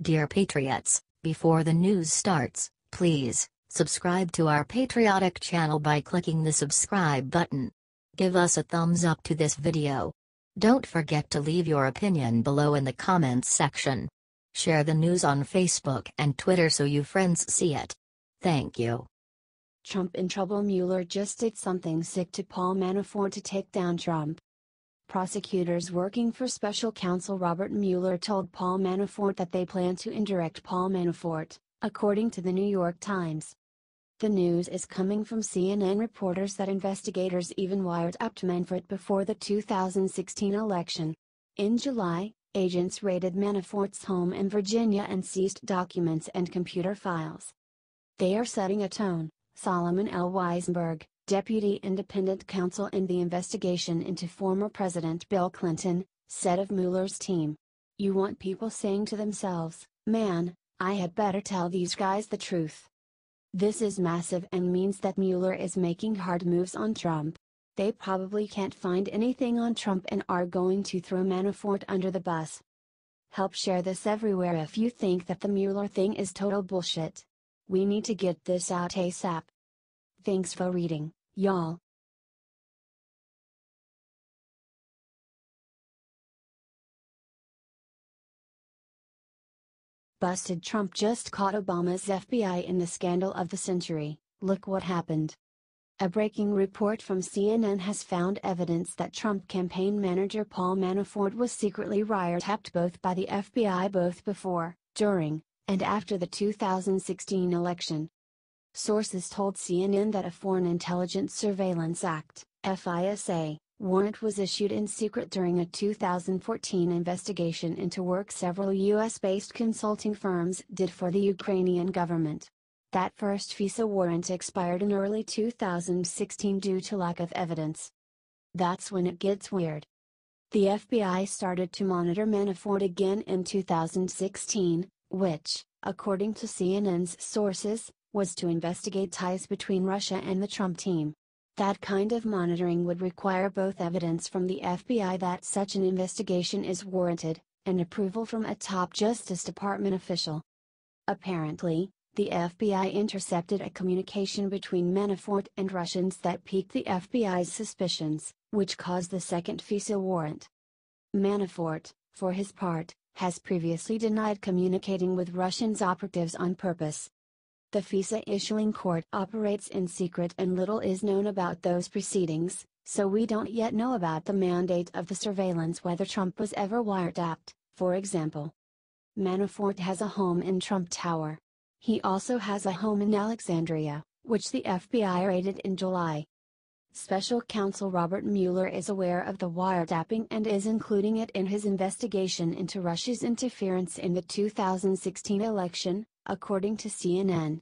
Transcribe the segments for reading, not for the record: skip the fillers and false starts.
Dear Patriots, before the news starts, please subscribe to our patriotic channel by clicking the subscribe button. Give us a thumbs up to this video. Don't forget to leave your opinion below in the comments section. Share the news on Facebook and Twitter so your friends see it. Thank you. Trump in trouble. Mueller just did something sick to Paul Manafort to take down Trump. Prosecutors working for special counsel Robert Mueller told Paul Manafort that they plan to indirect Paul Manafort, according to the New York Times. The news is coming from CNN reporters that investigators even wiretapped Manfort before the 2016 election. In July, agents raided Manafort's home in Virginia and seized documents and computer files. They are setting a tone, Solomon L. Wisenberg, deputy independent counsel in the investigation into former President Bill Clinton, said of Mueller's team. You want people saying to themselves, man, I had better tell these guys the truth. This is massive and means that Mueller is making hard moves on Trump. They probably can't find anything on Trump and are going to throw Manafort under the bus. Help share this everywhere if you think that the Mueller thing is total bullshit. We need to get this out ASAP. Thanks for reading, y'all. Busted. Trump just caught Obama's FBI in the scandal of the century. Look what happened. A breaking report from CNN has found evidence that Trump campaign manager Paul Manafort was secretly wiretapped both by the FBI both before, during, and after the 2016 election. Sources told CNN that a Foreign Intelligence Surveillance Act, FISA, warrant was issued in secret during a 2014 investigation into work several US-based consulting firms did for the Ukrainian government. That first FISA warrant expired in early 2016 due to lack of evidence. That's when it gets weird. The FBI started to monitor Manafort again in 2016, which, according to CNN's sources, was to investigate ties between Russia and the Trump team. That kind of monitoring would require both evidence from the FBI that such an investigation is warranted, and approval from a top Justice Department official. Apparently, the FBI intercepted a communication between Manafort and Russians that piqued the FBI's suspicions, which caused the second FISA warrant. Manafort, for his part, has previously denied communicating with Russian operatives on purpose. The FISA issuing court operates in secret and little is known about those proceedings, so we don't yet know about the mandate of the surveillance, whether Trump was ever wiretapped, for example. Manafort has a home in Trump Tower. He also has a home in Alexandria, which the FBI raided in July. Special counsel Robert Mueller is aware of the wiretapping and is including it in his investigation into Russia's interference in the 2016 election, according to CNN.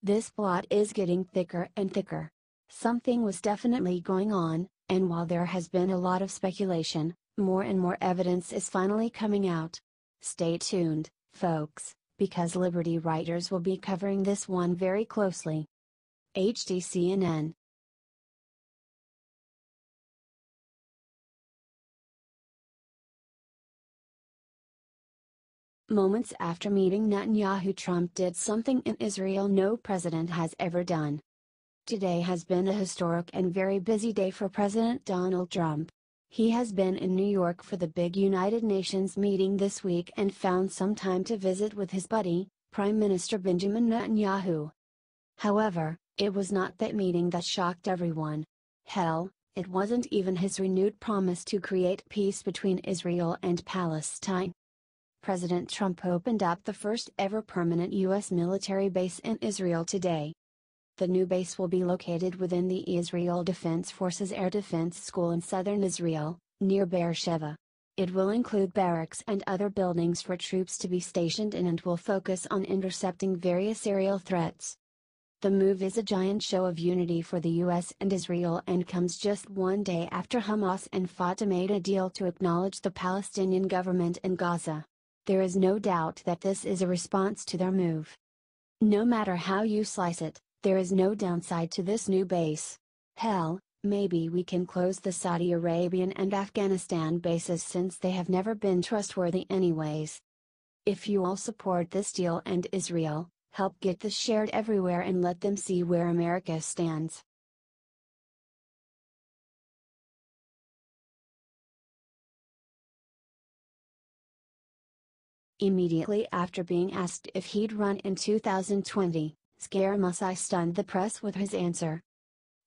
This plot is getting thicker and thicker. Something was definitely going on, and while there has been a lot of speculation, more and more evidence is finally coming out. Stay tuned, folks, because Liberty writers will be covering this one very closely. HD CNN. Moments after meeting Netanyahu, Trump did something in Israel no president has ever done. Today has been a historic and very busy day for President Donald Trump. He has been in New York for the big United Nations meeting this week and found some time to visit with his buddy, Prime Minister Benjamin Netanyahu. However, it was not that meeting that shocked everyone. Hell, it wasn't even his renewed promise to create peace between Israel and Palestine. President Trump opened up the first ever permanent U.S. military base in Israel today. The new base will be located within the Israel Defense Forces Air Defense School in southern Israel, near Beersheba. It will include barracks and other buildings for troops to be stationed in and will focus on intercepting various aerial threats. The move is a giant show of unity for the U.S. and Israel and comes just one day after Hamas and Fatah made a deal to acknowledge the Palestinian government in Gaza. There is no doubt that this is a response to their move. No matter how you slice it, there is no downside to this new base. Hell, maybe we can close the Saudi Arabian and Afghanistan bases since they have never been trustworthy anyways. If you all support this deal and Israel, help get this shared everywhere and let them see where America stands. Immediately after being asked if he'd run in 2020, Scaramucci stunned the press with his answer.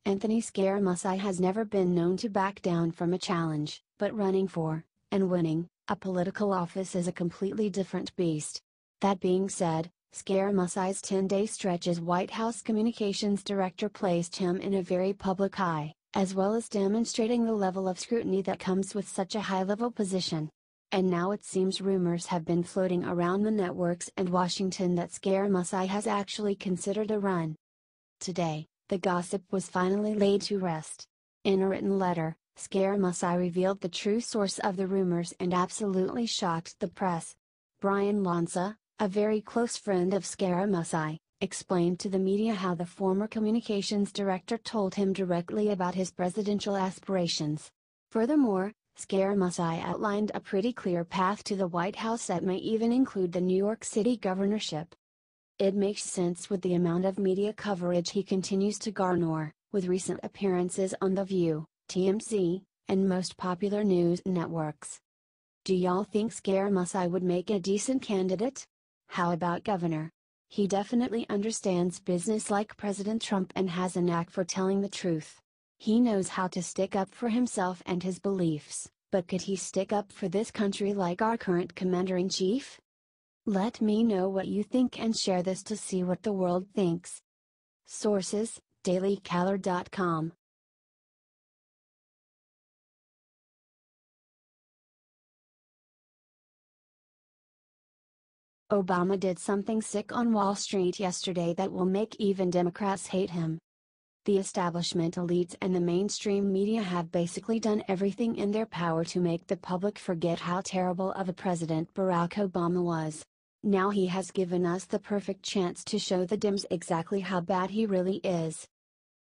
Anthony Scaramucci has never been known to back down from a challenge, but running for, and winning, a political office is a completely different beast. That being said, Scaramucci's 10-day stretch as White House Communications Director placed him in a very public eye, as well as demonstrating the level of scrutiny that comes with such a high-level position. And now it seems rumors have been floating around the networks and Washington that Scaramucci has actually considered a run. Today, the gossip was finally laid to rest. In a written letter, Scaramucci revealed the true source of the rumors and absolutely shocked the press. Brian Lanza, a very close friend of Scaramucci, explained to the media how the former communications director told him directly about his presidential aspirations. Furthermore, Scaramucci outlined a pretty clear path to the White House that may even include the New York City governorship. It makes sense with the amount of media coverage he continues to garner, with recent appearances on The View, TMZ, and most popular news networks. Do y'all think Scaramucci would make a decent candidate? How about governor? He definitely understands business like President Trump and has a knack for telling the truth. He knows how to stick up for himself and his beliefs, but could he stick up for this country like our current commander-in-chief? Let me know what you think and share this to see what the world thinks. Sources: dailycaller.com. Obama did something sick on Wall Street yesterday that will make even Democrats hate him. The establishment elites and the mainstream media have basically done everything in their power to make the public forget how terrible of a president Barack Obama was. Now he has given us the perfect chance to show the Dems exactly how bad he really is.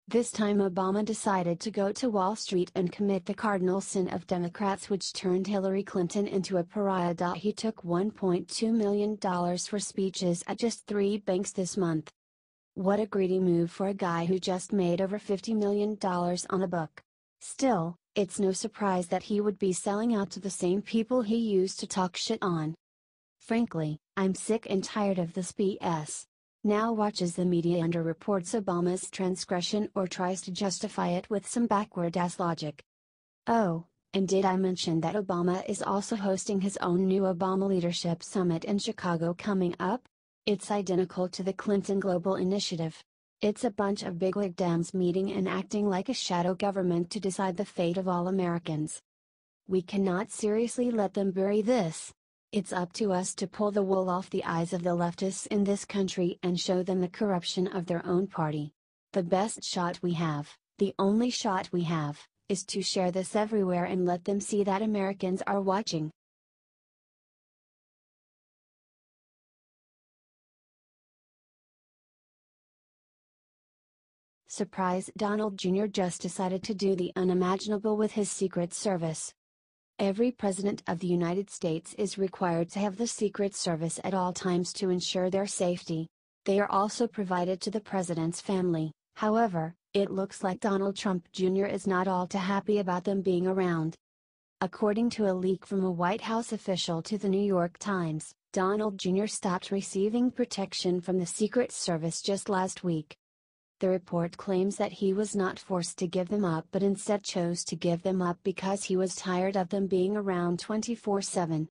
This time Obama decided to go to Wall Street and commit the cardinal sin of Democrats, which turned Hillary Clinton into a pariah. He took $1.2 million for speeches at just 3 banks this month. What a greedy move for a guy who just made over $50 million on a book. Still, it's no surprise that he would be selling out to the same people he used to talk shit on. Frankly, I'm sick and tired of this BS. Now watch as the media underreports Obama's transgression or tries to justify it with some backward-ass logic. Oh, and did I mention that Obama is also hosting his own new Obama Leadership Summit in Chicago coming up? It's identical to the Clinton Global Initiative. It's a bunch of bigwig Dems meeting and acting like a shadow government to decide the fate of all Americans. We cannot seriously let them bury this. It's up to us to pull the wool off the eyes of the leftists in this country and show them the corruption of their own party. The best shot we have, the only shot we have, is to share this everywhere and let them see that Americans are watching. Surprise! Donald Jr. just decided to do the unimaginable with his Secret Service. Every president of the United States is required to have the Secret Service at all times to ensure their safety. They are also provided to the president's family. However, it looks like Donald Trump Jr. is not all too happy about them being around. According to a leak from a White House official to the New York Times, Donald Jr. stopped receiving protection from the Secret Service just last week. The report claims that he was not forced to give them up but instead chose to give them up because he was tired of them being around 24/7.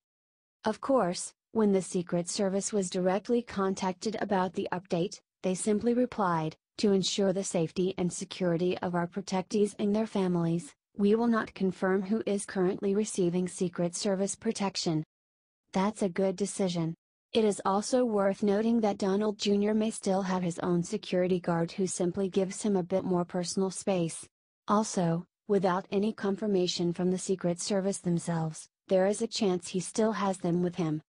Of course, when the Secret Service was directly contacted about the update, they simply replied, "To ensure the safety and security of our protectees and their families, we will not confirm who is currently receiving Secret Service protection." That's a good decision. It is also worth noting that Donald Jr. may still have his own security guard who simply gives him a bit more personal space. Also, without any confirmation from the Secret Service themselves, there is a chance he still has them with him.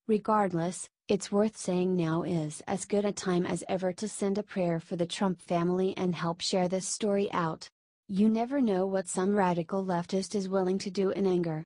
Regardless, it's worth saying now is as good a time as ever to send a prayer for the Trump family and help share this story out. You never know what some radical leftist is willing to do in anger.